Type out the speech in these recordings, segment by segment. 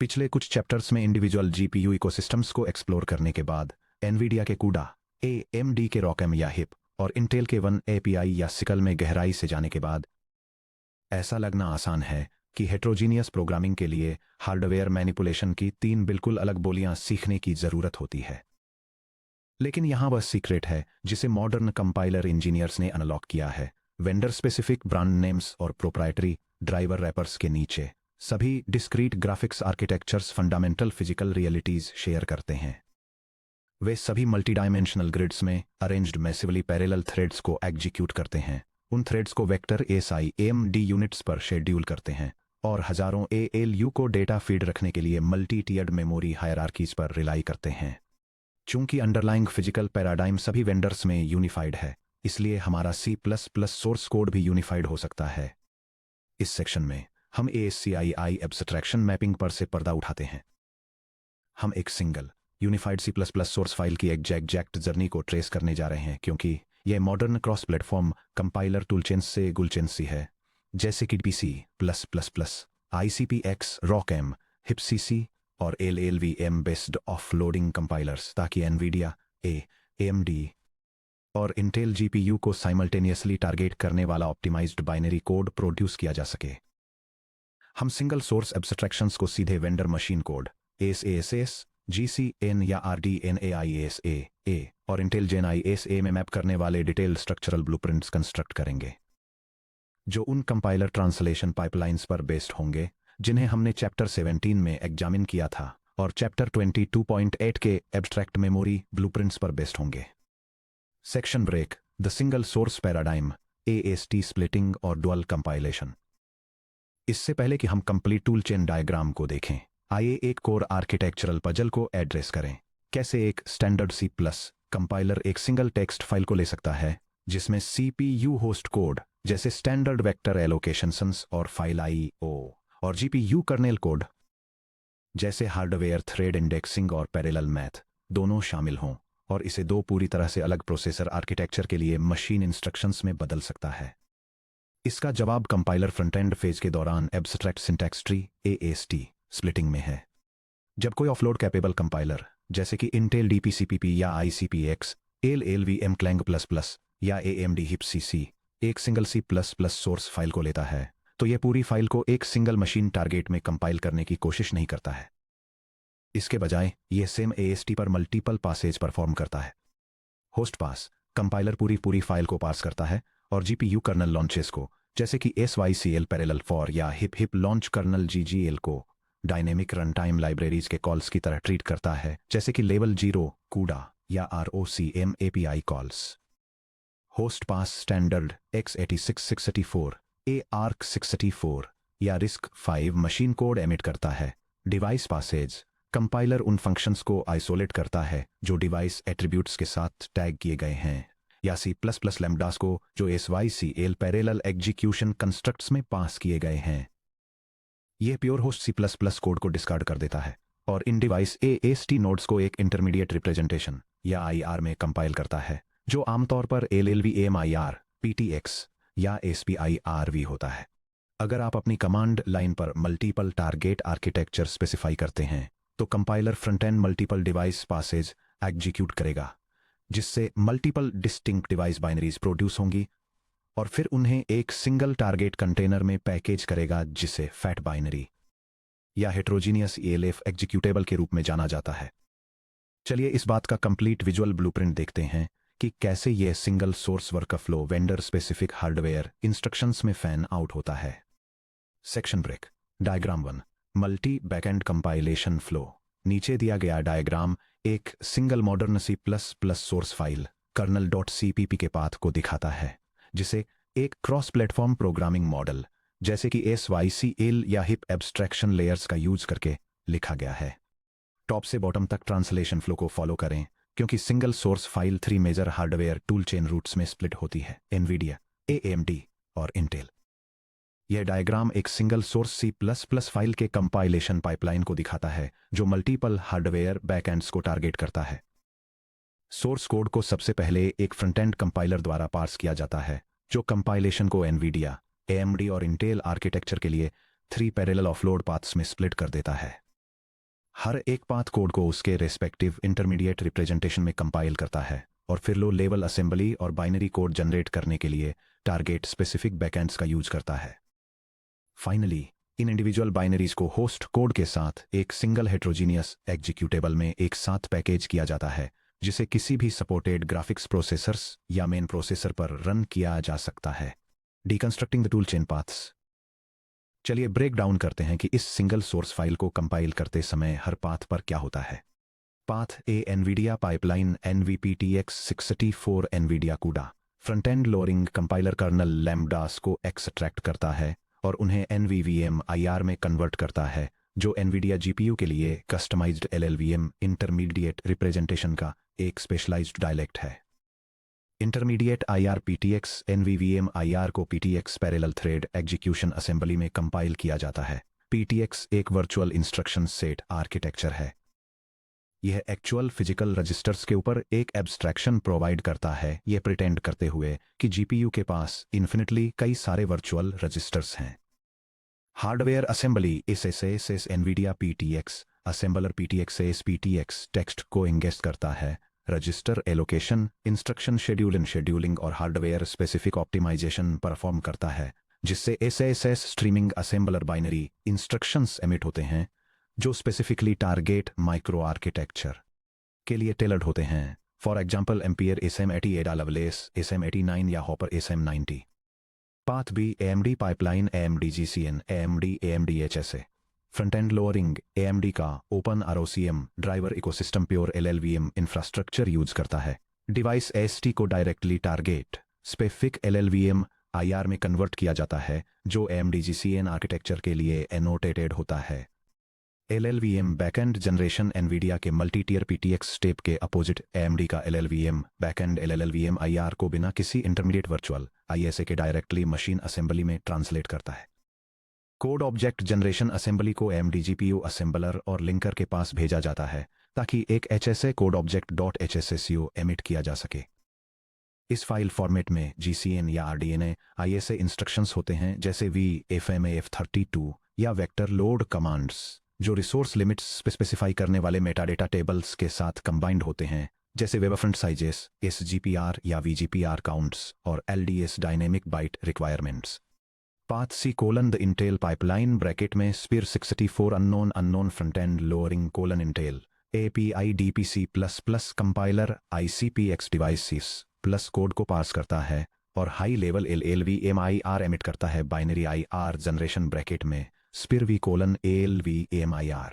पिछले कुछ चैप्टर्स में इंडिविजुअल जीपीयू इकोसिस्टम्स को एक्सप्लोर करने के बाद एनवीडिया के कूडा, एएमडी के रॉकम या हिप और इंटेल के वन एपीआई या सिकल में गहराई से जाने के बाद ऐसा लगना आसान है कि हेट्रोजीनियस प्रोग्रामिंग के लिए हार्डवेयर मैनिपुलेशन की 3 बिल्कुल अलग बोलियां सीखने की जरूरत होती है। लेकिन यहां वह सीक्रेट है जिसे मॉडर्न कंपाइलर इंजीनियर्स ने अनलॉक किया है। वेंडर स्पेसिफिक ब्रांड नेम्स और प्रोप्राइटरी ड्राइवर रैपर्स के नीचे सभी discrete graphics architectures fundamental physical realities share करते हैं। वे सभी मल्टी डायमेंशनल ग्रिड्स में अरेंज्ड मैसिवली पैरेलल थ्रेड्स को एग्जीक्यूट करते हैं। उन थ्रेड्स को वेक्टर एसआई एएमडी यूनिट्स पर शेड्यूल करते हैं और हजारों एएलयू को डेटा फीड रखने के लिए मल्टी टियर्ड मेमोरी हायरार्कीज पर रिलाई करते हैं। चूंकि अंडरलाइंग फिजिकल पैराडाइम सभी वेंडर्स में यूनिफाइड है, इसलिए हमारा C++ सोर्स कोड भी यूनिफाइड हो सकता है। इस सेक्शन में हम ASCII एब्स्ट्रैक्शन मैपिंग पर से पर्दा उठाते हैं। हम एक single unified C++ source file की एग्जैक्ट जर्नी को ट्रेस करने जा रहे हैं, क्योंकि यह मॉडर्न क्रॉस प्लेटफॉर्म कंपाइलर टूलचेन्स से गुलचेन्सी है, जैसे कि PC++, ICPX, ROCm, HipCC और LLVM बेस्ड ऑफलोडिंग कंपाइलर्स, ताकि एनवीडिया, AMD और इंटेल जीपीयू को साइमल्टेनियसली टारगेट करने वाला ऑप्टिमाइज्ड बाइनरी कोड प्रोड्यूस किया जा सके। हम सिंगल सोर्स एब्स्ट्रैक्शंस को सीधे vendor machine code ASASS, GCN या RDNAISA और इंटेल जेन ISA में मैप करने वाले डिटेल स्ट्रक्चरल ब्लूप्रिंट्स कंस्ट्रक्ट करेंगे, जो उन कंपाइलर ट्रांसलेशन पाइपलाइंस पर बेस्ड होंगे जिन्हें हमने चैप्टर 17 में एग्जामिन किया था और चैप्टर 22.8 के एब्स्ट्रैक्ट मेमोरी ब्लूप्रिंट्स पर बेस्ड होंगे। Section break, the single source paradigm, AST splitting और डुअल कंपाइलेशन। इससे पहले कि हम कंप्लीट टूल चेन डायग्राम को देखें, आइए एक कोर आर्किटेक्चरल पजल को एड्रेस करें। कैसे एक स्टैंडर्ड C+ कंपाइलर एक सिंगल टेक्स्ट फाइल को ले सकता है जिसमें CPU होस्ट कोड जैसे स्टैंडर्ड वेक्टर एलोकेशंस और फाइल IO और GPU कर्नेल कोड जैसे हार्डवेयर थ्रेड इंडेक्सिंग और पैरेलल मैथ दोनों शामिल हों, और इसे 2 पूरी तरह से अलग प्रोसेसर आर्किटेक्चर के लिए मशीन इंस्ट्रक्शंस में बदल सकता है। इसका जवाब कंपाइलर फ्रंट एंड फेज के दौरान abstract syntax tree AST splitting में है। जब कोई ऑफलोड कैपेबल कंपाइलर जैसे कि इंटेल DPCPP या ICPX, LLVM Clang++ या AMD HipCC एक सिंगल C++ सोर्स फाइल को लेता है, तो यह पूरी फाइल को एक सिंगल मशीन टारगेट में कंपाइल करने की कोशिश नहीं करता है। इसके बजाय यह सेम AST पर मल्टीपल पासेज परफॉर्म करता है। होस्ट पास कंपाइलर पूरी फाइल को पास करता है और GPU कर्नल लॉन्चेस को जैसे कि SYCL पैरेलल फॉर या हिप लॉन्च कर्नल GGL को डायनेमिक रन टाइम लाइब्रेरीज के कॉल्स की तरह ट्रीट करता है, जैसे कि लेवल 0 कूडा या ROCm API कॉल्स। होस्ट पास स्टैंडर्ड x86 ARC64 या RISC-V मशीन कोड एमिट करता है। डिवाइस पासेज कंपाइलर उन फंक्शंस को आइसोलेट करता है जो डिवाइस एट्रीब्यूट्स के साथ टैग किए गए हैं, या C++ लैम्डास को जो SYCL पैरेलल एग्जीक्यूशन कंस्ट्रक्ट्स में पास किए गए हैं। यह प्योर होस्ट C++ कोड को डिस्कार्ड कर देता है और इन डिवाइस AST नोड्स को एक इंटरमीडिएट रिप्रेजेंटेशन या IR में कंपाइल करता है, जो आमतौर पर LLVM-IR, PTX या SPI-RV होता है। अगर आप अपनी कमांड लाइन पर मल्टीपल टारगेट आर्किटेक्चर स्पेसिफाई करते हैं, तो compiler front end multiple device passes execute करेगा, जिससे multiple distinct device binaries produce होंगी और फिर उन्हें एक सिंगल टारगेट कंटेनर में पैकेज करेगा, जिसे फैट बाइनरी या हेट्रोजीनियस ELF एग्जीक्यूटेबल के रूप में जाना जाता है। चलिए इस बात का कंप्लीट विजुअल ब्लूप्रिंट देखते हैं कि कैसे यह single source workflow vendor specific hardware instructions में फैन आउट होता है। Section break, diagram 1, multi backend compilation flow. नीचे दिया गया डायग्राम एक single modern C++ source file kernel.cpp के पाथ को दिखाता है, जिसे एक क्रॉस प्लेटफॉर्म प्रोग्रामिंग मॉडल जैसे कि SYCL या हिप एब्स्ट्रैक्शन लेयर्स का यूज करके लिखा गया है। टॉप से बॉटम तक ट्रांसलेशन फ्लो को फॉलो करें, क्योंकि single source file 3 major hardware tool chain routes में स्प्लिट होती है, एनवीडिया, AMD और इंटेल। यह डायग्राम एक सिंगल सोर्स C++ फाइल के कंपाइलेशन पाइपलाइन को दिखाता है, जो मल्टीपल हार्डवेयर बैकएंड्स को टारगेट करता है। सोर्स कोड को सबसे पहले एक फ्रंट एंड कंपाइलर द्वारा पार्स किया जाता है, जो कंपाइलेशन को एनवीडिया, AMD और इंटेल आर्किटेक्चर के लिए 3 पैरेलल ऑफलोड पाथ्स में स्प्लिट कर देता है। हर एक पाथ कोड को उसके रेस्पेक्टिव इंटरमीडिएट रिप्रेजेंटेशन में कंपाइल करता है और फिर लो लेवल असेंबली और बाइनरी कोड जनरेट करने के लिए टारगेट स्पेसिफिक बैकएंड्स का यूज करता है। फाइनली इन इंडिविजुअल बाइनरीज को होस्ट कोड के साथ एक सिंगल हेट्रोजीनियस एग्जीक्यूटेबल में एक साथ पैकेज किया जाता है, जिसे किसी भी सपोर्टेड ग्राफिक्स प्रोसेसर्स या मेन प्रोसेसर पर रन किया जा सकता है। Deconstructing the tool chain paths. चलिए ब्रेक डाउन करते हैं कि इस सिंगल सोर्स फाइल को कंपाइल करते समय हर पाथ पर क्या होता है। Path A Nvidia pipeline NVPTX64 Nvidia CUDA front end lowering compiler kernel lambdas को एक्सट्रैक्ट करता है और उन्हें NVVM IR में कन्वर्ट करता है, जो NVIDIA GPU के लिए कस्टमाइज्ड LLVM इंटरमीडिएट रिप्रेजेंटेशन का एक स्पेशलाइज्ड डायलेक्ट है। Intermediate IR PTX NVVM IR को PTX parallel thread execution assembly में कंपाइल किया जाता है। PTX एक वर्चुअल इंस्ट्रक्शन सेट आर्किटेक्चर है। यह एक्चुअल फिजिकल रजिस्टर्स के ऊपर एक एब्स्ट्रैक्शन प्रोवाइड करता है, यह प्रिटेंड करते हुए कि GPU के पास इन्फिनिटली कई सारे वर्चुअल रजिस्टर्स हैं। हार्डवेयर असेंबली इस SASS NVIDIA PTX assembler PTX PTX text को इंगेस्ट करता है। रजिस्टर एलोकेशन, इंस्ट्रक्शन शेड्यूलिंग और हार्डवेयर स्पेसिफिक ऑप्टिमाइजेशन परफॉर्म करता है, जिससे SASS streaming assembler binary instructions emit होते हैं जो स्पेसिफिकली टारगेट माइक्रो आर्किटेक्चर के लिए टेलर्ड होते हैं। फॉर एग्जाम्पल एम्पियर SM80 एडा लवलेस SM89 या Hopper SM90। Path B AMD pipeline AMD GCN AMD HSA front end lowering AMD का open ROCm driver ecosystem pure LLVM infrastructure use करता है। Device ST को directly target specific LLVM IR में convert किया जाता है, जो AMD GCN आर्किटेक्चर के लिए एनोटेटेड होता है। LLVM बैकएंड जनरेशन NVIDIA के मल्टी टियर PTX स्टेप के अपोजिट AMD का LLVM बैकएंड LLVM IR को बिना किसी इंटरमीडिएट वर्चुअल ISA के डायरेक्टली मशीन असेंबली में ट्रांसलेट करता है। कोड ऑब्जेक्ट जनरेशन असेंबली को AMD GPU असेंबलर और लिंकर के पास भेजा जाता है ताकि एक HSA code object .hsco emit किया जा सके। इस फाइल फॉर्मेट में GCN या RDNA ISA इंस्ट्रक्शंस होते हैं, जैसे VFMAF32 या वेक्टर लोड कमांड्स, जो रिसोर्स लिमिट्स स्पेसिफाई करने वाले मेटाडेटा टेबल्स के साथ कंबाइंड होते हैं, जैसे वेबफ्रंट साइजेस, SGPR या VGPR काउंट्स और LDS dynamic byte requirements. Path C the Intel pipeline bracket में SPIR 64 unknown front end lowering Intel API DPC++ compiler ICPX devices plus code को pass करता है और high level LLVM IR emit करता है। Binary IR generation bracket में स्पिर V ALVM IR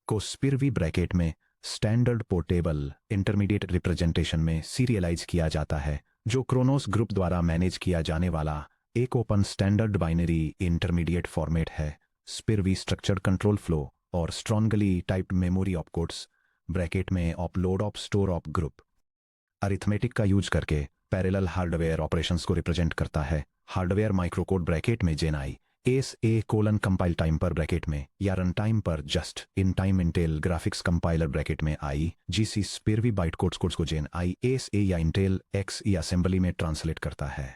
को स्पिर V bracket में स्टैंडर्ड पोर्टेबल इंटरमीडिएट रिप्रेजेंटेशन में सीरियलाइज किया जाता है, जो क्रोनोस ग्रुप द्वारा मैनेज किया जाने वाला एक open standard binary intermediate format है। SPIR V structured control flow और strongly typed memory opcodes bracket में OpLoad op store op group arithmetic का यूज करके पैरेलल हार्डवेयर ऑपरेशंस को रिप्रेजेंट करता है। हार्डवेयर माइक्रोकोड ब्रैकेट में जेनाई ASA कंपाइल टाइम पर ब्रैकेट में या रन टाइम पर just in time Intel graphics compiler bracket में GC SPIR V byte codes को जेन ASA या इंटेल XE असेंबली में ट्रांसलेट करता है,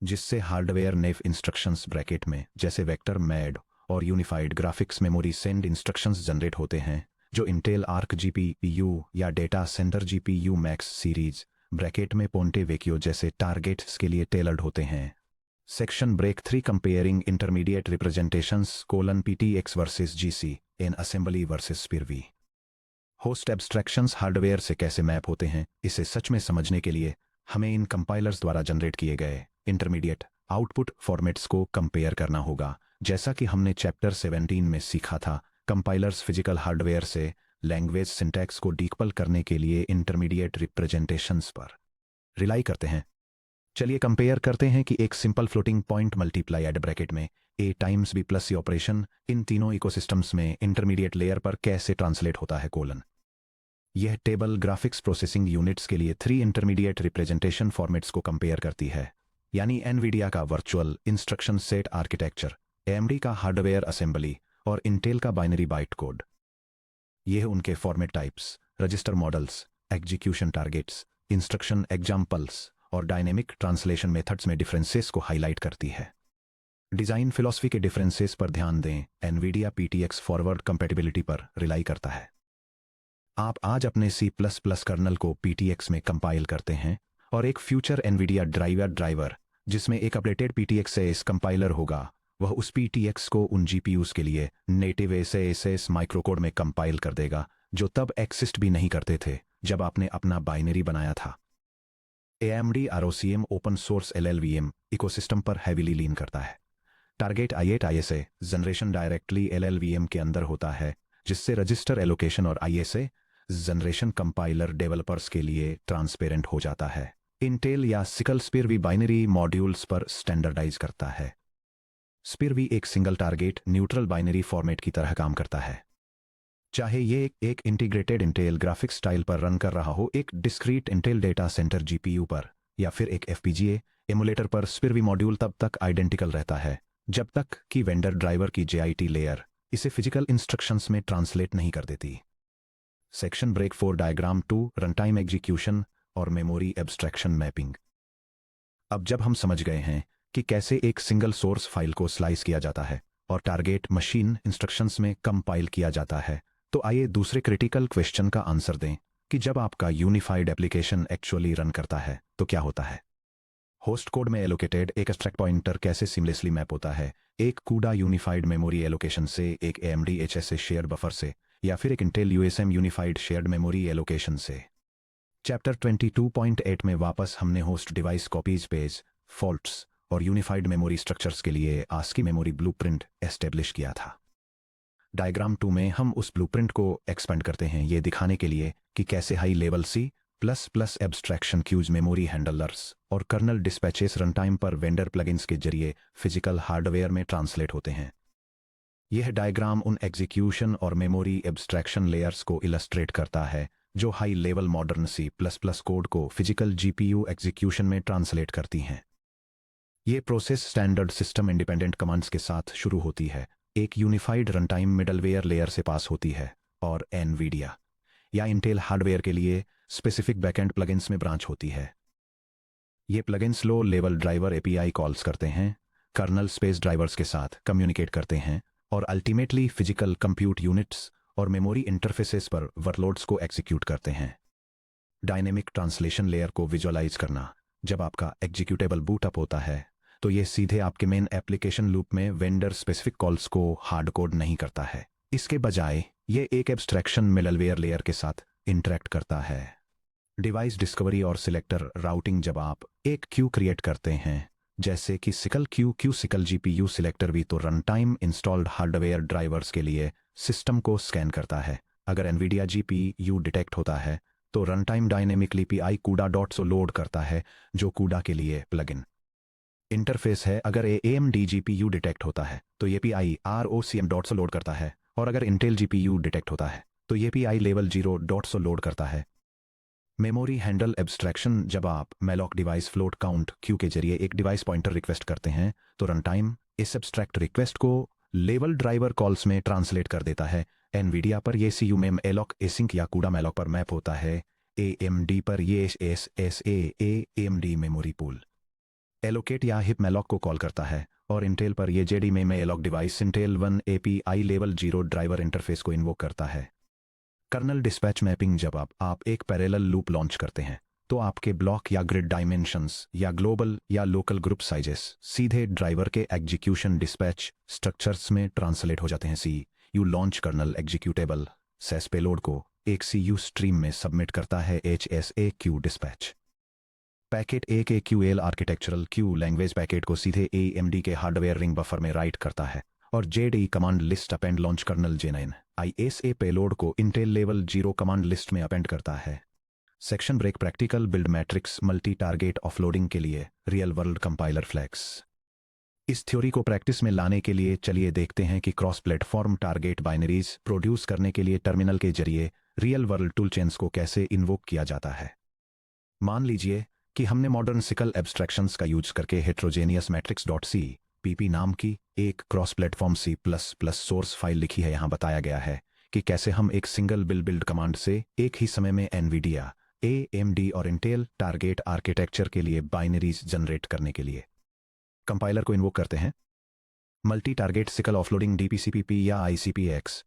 जिससे हार्डवेयर नेव इंस्ट्रक्शंस ब्रैकेट में जैसे वेक्टर मैड और unified graphics memory send instructions generate होते हैं, जो इंटेल आर्क GPU या data centre GPU max series bracket में पोंटे वेक्यो जैसे टारगेट्स के लिए टेलर्ड होते हैं। Section break 3 comparing intermediate representations PTX versus GC in assembly versus SPIR V। Host abstractions hardware से कैसे मैप होते हैं, इसे सच में समझने के लिए हमें इन कंपाइलर्स द्वारा जनरेट किए गए इंटरमीडिएट आउटपुट फॉर्मेट्स को कंपेयर करना होगा। जैसा कि हमने चैप्टर 17 में सीखा था, कंपाइलर्स फिजिकल हार्डवेयर से लैंग्वेज सिंटैक्स को डीकपल करने के लिए इंटरमीडिएट रिप्रेजेंटेशंस पर रिलाई करते हैं। चलिए कंपेयर करते हैं कि एक simple floating point multiply bracket में A times B plus C operation in तीनों इकोसिस्टम्स में इंटरमीडिएट लेयर पर कैसे ट्रांसलेट होता है। यह टेबल ग्राफिक्स प्रोसेसिंग यूनिट्स के लिए 3 इंटरमीडिएट रिप्रेजेंटेशन फॉर्मेट्स को कंपेयर करती है, यानी NVIDIA का virtual instruction set architecture, AMD का हार्डवेयर असेंबली और इंटेल का बाइनरी बाइट कोड। यह उनके format types, register models, execution targets, instruction examples और डायनेमिक ट्रांसलेशन मेथड्स में डिफरेंसेस को हाईलाइट करती है। डिज़ाइन फिलॉसफी के डिफरेंसेस पर ध्यान दें। एनवीडिया पीटीएक्स फॉरवर्ड कंपैटिबिलिटी पर रिलाई करता है। आप आज अपने C++ कर्नल को पीटीएक्स में कंपाइल करते हैं और एक फ्यूचर एनवीडिया ड्राइवर जिसमें एक अपडेटेड पीटीएक्स एस कंपाइलर होगा, वह उस पीटीएक्स को उन जीपीयूज के लिए नेटिव एस माइक्रोकोड में कंपाइल कर देगा जो तब एक्सिस्ट भी नहीं करते थे जब आपने अपना बाइनरी बनाया था। AMD ROCm open source LLVM ecosystem पर हैविली लीन करता है। Target i8 ISA generation directly LLVM के अंदर होता है, जिससे रजिस्टर एलोकेशन और ISA जनरेशन कंपाइलर डेवलपर्स के लिए ट्रांसपेरेंट हो जाता है। इंटेल या सिकल स्पिरवी बाइनरी मॉड्यूल्स पर स्टैंडर्डाइज करता है। स्पिरवी एक single target neutral binary format की तरह काम करता है। चाहे ये एक इंटीग्रेटेड इंटेल ग्राफिक्स स्टाइल पर रन कर रहा हो, एक discrete Intel data centre GPU पर, या फिर एक FPGA एमुलेटर पर, स्पिरवी मॉड्यूल तब तक आइडेंटिकल रहता है जब तक कि वेंडर ड्राइवर की JIT लेयर इसे फिजिकल इंस्ट्रक्शंस में ट्रांसलेट नहीं कर देती। Section break 4 diagram 2 runtime execution और मेमोरी एब्स्ट्रैक्शन मैपिंग। अब जब हम समझ गए हैं कि कैसे एक सिंगल सोर्स फाइल को स्लाइस किया जाता है और टारगेट मशीन इंस्ट्रक्शंस में कंपाइल किया जाता है, तो आइए दूसरे क्रिटिकल क्वेश्चन का आंसर दें कि जब आपका यूनिफाइड एप्लीकेशन एक्चुअली रन करता है तो क्या होता है। होस्ट कोड में एलोकेटेड एक स्टैक पॉइंटर कैसे सीमलेसली मैप होता है एक CUDA यूनिफाइड मेमोरी एलोकेशन से, एक AMD HSA शेयर्ड बफर से, या फिर एक Intel USM unified shared memory allocation से। चैप्टर 22.8 में वापस हमने host device copies, page faults और यूनिफाइड मेमोरी स्ट्रक्चर्स के लिए ASCII मेमोरी ब्लूप्रिंट एस्टेब्लिश किया था। डायग्राम 2 में हम उस ब्लूप्रिंट को एक्सपेंड करते हैं, ये दिखाने के लिए कि कैसे high level C++ abstraction queues, memory handlers और कर्नल डिस्पैचेस रनटाइम पर वेंडर प्लगइन्स के जरिए फिजिकल हार्डवेयर में ट्रांसलेट होते हैं। यह डायग्राम उन एग्जीक्यूशन और मेमोरी एब्स्ट्रैक्शन लेयर्स को इलस्ट्रेट करता है जो high level modern C++ code को फिजिकल GPU एग्जीक्यूशन में ट्रांसलेट करती हैं। ये process standard system independent commands के साथ शुरू होती है, एक यूनिफाइड रनटाइम मिडलवेयर लेयर से पास होती है और एनवीडिया या इंटेल हार्डवेयर के लिए स्पेसिफिक बैकएंड प्लगइन्स में ब्रांच होती है। ये plugins low level driver API calls करते हैं, कर्नल स्पेस ड्राइवर्स के साथ कम्युनिकेट करते हैं और अल्टीमेटली फिजिकल कंप्यूट यूनिट्स और मेमोरी इंटरफेसेस पर वर्कलोड्स को एग्जीक्यूट करते हैं। डायनेमिक ट्रांसलेशन लेयर को विजुअलाइज करना। जब आपका एग्जीक्यूटेबल बूट अप होता है तो ये सीधे आपके मेन एप्लीकेशन लूप में वेंडर स्पेसिफिक कॉल्स को हार्ड कोड नहीं करता है, इसके बजाय ये एक एब्स्ट्रैक्शन मिडलवेयर लेयर के साथ इंटरेक्ट करता है। डिवाइस डिस्कवरी और सिलेक्टर राउटिंग। जब आप एक क्यू क्रिएट करते हैं जैसे कि sickle Q sickle GPU selector भी, तो run time installed hardware drivers के लिए सिस्टम को स्कैन करता है। अगर एनवीडिया GPU डिटेक्ट होता है तो run time dynamically PI CUDA.so load करता है, जो CUDA के लिए प्लगइन इंटरफेस है। अगर AMD GPU डिटेक्ट होता है तो ये PI ROCm.so लोड करता है, और अगर इंटेल GPU डिटेक्ट होता है तो ये PI लेवल 0.so लोड करता है। Memory handle abstraction. जब आप malloc device float count Q के जरिए एक डिवाइस पॉइंटर रिक्वेस्ट करते हैं तो रन टाइम इस एब्स्ट्रैक्ट रिक्वेस्ट को लेवल ड्राइवर कॉल्स में ट्रांसलेट कर देता है। एनवीडिया पर ये CUMEM एलॉक एसिंक या CUDA मैलॉक पर मैप होता है। AMD पर ये SSA AMD memory pool allocate या हिप मैलॉक को कॉल करता है, और इंटेल पर ये JDMEM alloc device Intel 1 API level 0 driver interface को इन्वोक करता है। Kernel dispatch mapping. जब आप एक पैरेलल लूप लॉन्च करते हैं तो आपके ब्लॉक या ग्रिड डायमेंशंस या ग्लोबल या लोकल ग्रुप साइजेस सीधे ड्राइवर के एग्जीक्यूशन डिस्पैच स्ट्रक्चर्स में ट्रांसलेट हो जाते हैं। CU launch kernel executables payload को एक CU स्ट्रीम में सबमिट करता है। HSAQ डिस्पैच पैकेट एक AQL architectural queue language packet को सीधे AMD के हार्डवेयर रिंग बफर में राइट करता है, और JDE command list append launch kernel J9 ISA payload को इंटेल लेवल 0 कमांड लिस्ट में अपेंड करता है। Section break practical build matrix multi target offloading के लिए रियल वर्ल्ड कंपाइलर फ्लैग्स। इस थ्योरी को प्रैक्टिस में लाने के लिए चलिए देखते हैं कि cross platform target binaries produce करने के लिए टर्मिनल के जरिए रियल वर्ल्ड टूल चेन्स को कैसे इन्वोक किया जाता है। मान लीजिए कि हमने मॉडर्न सिकल एब्स्ट्रैक्शंस का यूज करके हेट्रोजेनियस मैट्रिक्स.cpp नाम की एक cross platform C++ source file लिखी है। यहाँ बताया गया है कि कैसे हम एक सिंगल बिल्ड कमांड से एक ही समय में एनवीडिया AMD और इंटेल टारगेट आर्किटेक्चर के लिए बाइनरीज जनरेट करने के लिए कंपाइलर को इन्वोक करते हैं। Multi target sickle offloading DPCPP या ICPX।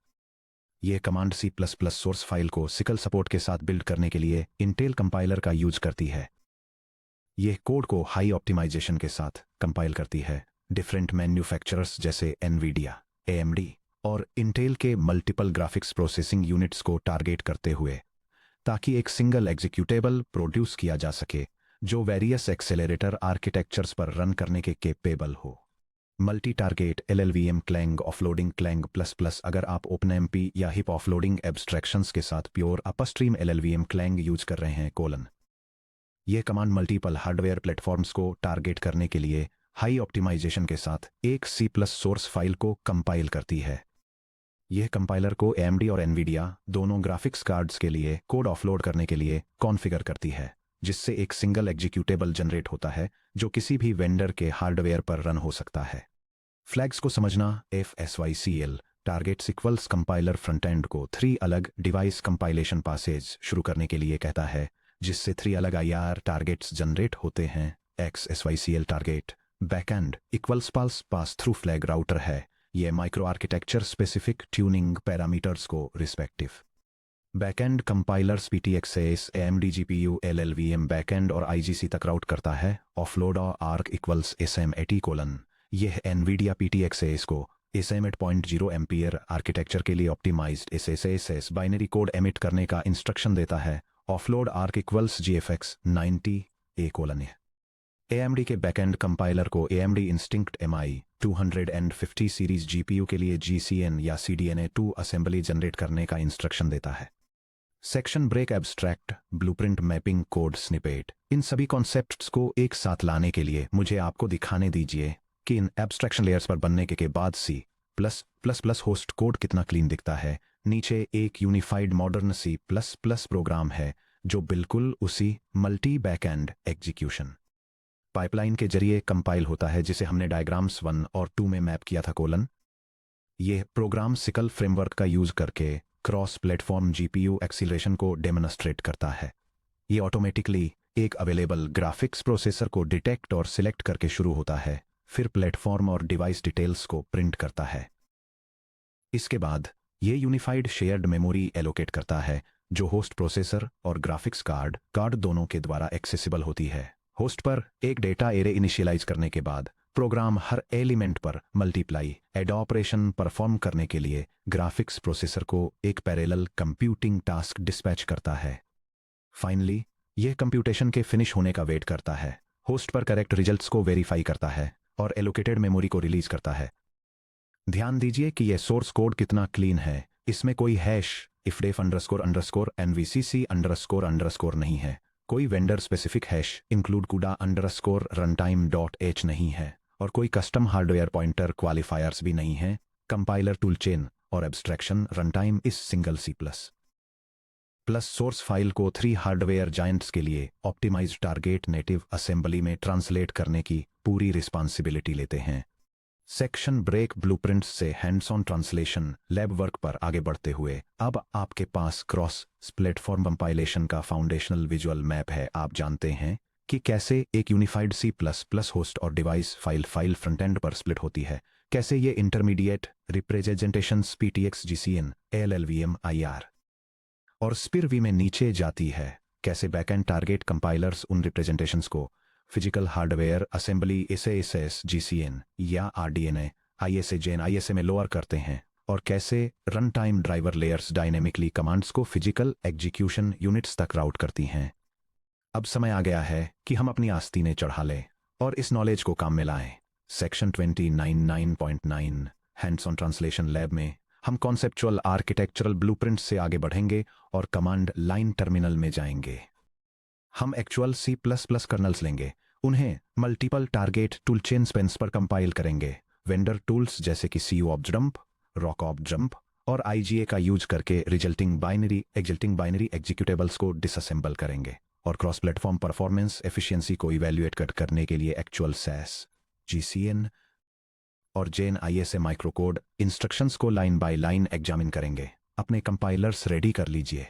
यह कमांड C++ सोर्स फाइल को सिकल सपोर्ट के साथ बिल्ड करने के लिए इंटेल कंपाइलर का यूज करती है। यह कोड को हाई ऑप्टिमाइजेशन के साथ कंपाइल करती है डिफरेंट मैन्युफैक्चरर्स जैसे NVIDIA, AMD और इंटेल के मल्टीपल ग्राफिक्स प्रोसेसिंग यूनिट्स को टारगेट करते हुए, ताकि एक सिंगल एग्जीक्यूटेबल प्रोड्यूस किया जा सके जो वेरियस एक्सेलरेटर आर्किटेक्चर्स पर रन करने के केपेबल हो। Multi target LLVM clang offloading clang plus plus. अगर आप OpenMP या हिप ऑफलोडिंग एब्स्ट्रैक्शंस के साथ pure upstream LLVM clang use कर रहे हैं यह कमांड मल्टीपल हार्डवेयर प्लेटफॉर्म्स को टारगेट करने के लिए हाई ऑप्टिमाइजेशन के साथ एक C+ सोर्स फाइल को कंपाइल करती है। यह कंपाइलर को AMD और NVIDIA दोनों ग्राफिक्स कार्ड्स के लिए कोड ऑफलोड करने के लिए कॉन्फ़िगर करती है, जिससे एक सिंगल एग्जीक्यूटेबल जनरेट होता है जो किसी भी वेंडर के हार्डवेयर पर रन हो सकता है। फ्लैग्स को समझना। FSYCL target SYCL's compiler front end को 3 अलग डिवाइस कंपाइलेशन पासेज शुरू करने के लिए कहता है, जिससे 3 अलग IR टारगेट्स जनरेट होते हैं। XSYCL target backend equals plus pass through flag router है। यह micro architecture specific tuning parameters को respective backend compilers PTXAS AMD GPU LLVM backend और IGC तक राउट करता है। ऑफलोड और आर्क इक्वल्स SM80:। यह NVIDIA PTXAS को SM 8.0 एम्पियर आर्किटेक्चर के लिए optimised SSAS binary code emit करने का इंस्ट्रक्शन देता है। Offload arch equals GFX 90A:। AMD के बैकएंड कंपाइलर को AMD Instinct MI 250 series GPU के लिए GCN या CDNA2 असेंबली जनरेट करने का इंस्ट्रक्शन देता है। Section break abstract blueprint mapping code snippet. इन सभी कॉन्सेप्ट्स को एक साथ लाने के लिए मुझे आपको दिखाने दीजिए कि इन एब्स्ट्रैक्शन लेयर्स पर बनने के बाद C++ होस्ट कोड कितना क्लीन दिखता है। नीचे एक यूनिफाइड मॉडर्न C++ प्रोग्राम है जो बिल्कुल उसी मल्टी बैकएंड एग्जीक्यूशन पाइपलाइन के जरिए कंपाइल होता है, जिसे हमने डायग्राम्स 1 और 2 में मैप किया था यह प्रोग्राम सिकल फ्रेमवर्क का यूज करके क्रॉस प्लेटफॉर्म GPU एक्सीलरेशन को डेमोन्स्ट्रेट करता है। यह ऑटोमेटिकली एक अवेलेबल ग्राफिक्स प्रोसेसर को डिटेक्ट और सिलेक्ट करके शुरू होता है, फिर प्लेटफॉर्म और डिवाइस डिटेल्स को प्रिंट करता है। इसके बाद यह यूनिफाइड शेयर्ड मेमोरी एलोकेट करता है जो होस्ट प्रोसेसर और ग्राफिक्स कार्ड दोनों के द्वारा एक्सेसिबल होती है। होस्ट पर एक डेटा एरे इनिशियलाइज करने के बाद प्रोग्राम हर एलिमेंट पर मल्टीप्लाई एड ऑपरेशन परफॉर्म करने के लिए ग्राफिक्स प्रोसेसर को एक पैरेलल कंप्यूटिंग टास्क डिस्पैच करता है। फाइनली यह कंप्यूटेशन के फिनिश होने का वेट करता है, होस्ट पर करेक्ट रिजल्ट्स को वेरीफाई करता है और एलोकेटेड मेमोरी को रिलीज करता है। ध्यान दीजिए कि यह सोर्स कोड कितना क्लीन है। इसमें कोई हैश ifdef__nvcc__ नहीं है, कोई vendor specific hash include CUDA_runtime.h नहीं है और कोई कस्टम हार्डवेयर पॉइंटर क्वालिफायर्स भी नहीं है। कंपाइलर टूलचेन और एब्स्ट्रैक्शन रनटाइम इस सिंगल C++ सोर्स फाइल को 3 हार्डवेयर जायंट्स के लिए ऑप्टिमाइज्ड टारगेट नेटिव असेंबली में ट्रांसलेट करने की पूरी रिस्पांसिबिलिटी लेते हैं। सेक्शन ब्रेक ब्लूप्रिंट्स से hands on translation lab work पर आगे बढ़ते हुए अब आपके पास क्रॉस प्लेटफॉर्म कंपाइलेशन का फाउंडेशनल विजुअल मैप है। आप जानते हैं कि कैसे एक यूनिफाइड C++ होस्ट और डिवाइस फाइल फ्रंट एंड पर स्प्लिट होती है, कैसे ये intermediate representations PTX GCN LLVM IR और SPIR-V में नीचे जाती है, कैसे बैकएंड टारगेट कंपाइलर्स उन रिप्रेजेंटेशंस को physical hardware assembly SASS GCN या RDNA ISA जेन ISA में लोअर करते हैं, और कैसे run time driver layers dynamically commands को फिजिकल एग्जीक्यूशन यूनिट्स तक राउट करती हैं। अब समय आ गया है कि हम अपनी आस्तीनें चढ़ा लें और इस नॉलेज को काम में लाएं। Section 29.9 hands on translation lab में हम कॉन्सेप्चुअल आर्किटेक्चरल ब्लूप्रिंट से आगे बढ़ेंगे और कमांड लाइन टर्मिनल में जाएंगे। हम एक्चुअल C++ कर्नल्स लेंगे, उन्हें मल्टीपल टारगेट टूलचेन स्पेंस पर कंपाइल करेंगे। वेंडर टूल्स जैसे कि CUOPJump, ROCOPJump और IGA का यूज करके रिजल्टिंग बाइनरी एग्जीक्यूटेबल्स को डिसअसेंबल करेंगे और क्रॉस प्लेटफॉर्म परफॉर्मेंस एफिशिएंसी को इवैल्यूएट करने के लिए एक्चुअल SAS, GCN और जेन ISA माइक्रोकोड इंस्ट्रक्शंस को लाइन बाय लाइन एग्जामिन करेंगे। अपने कंपाइलर्स रेडी कर लीजिए।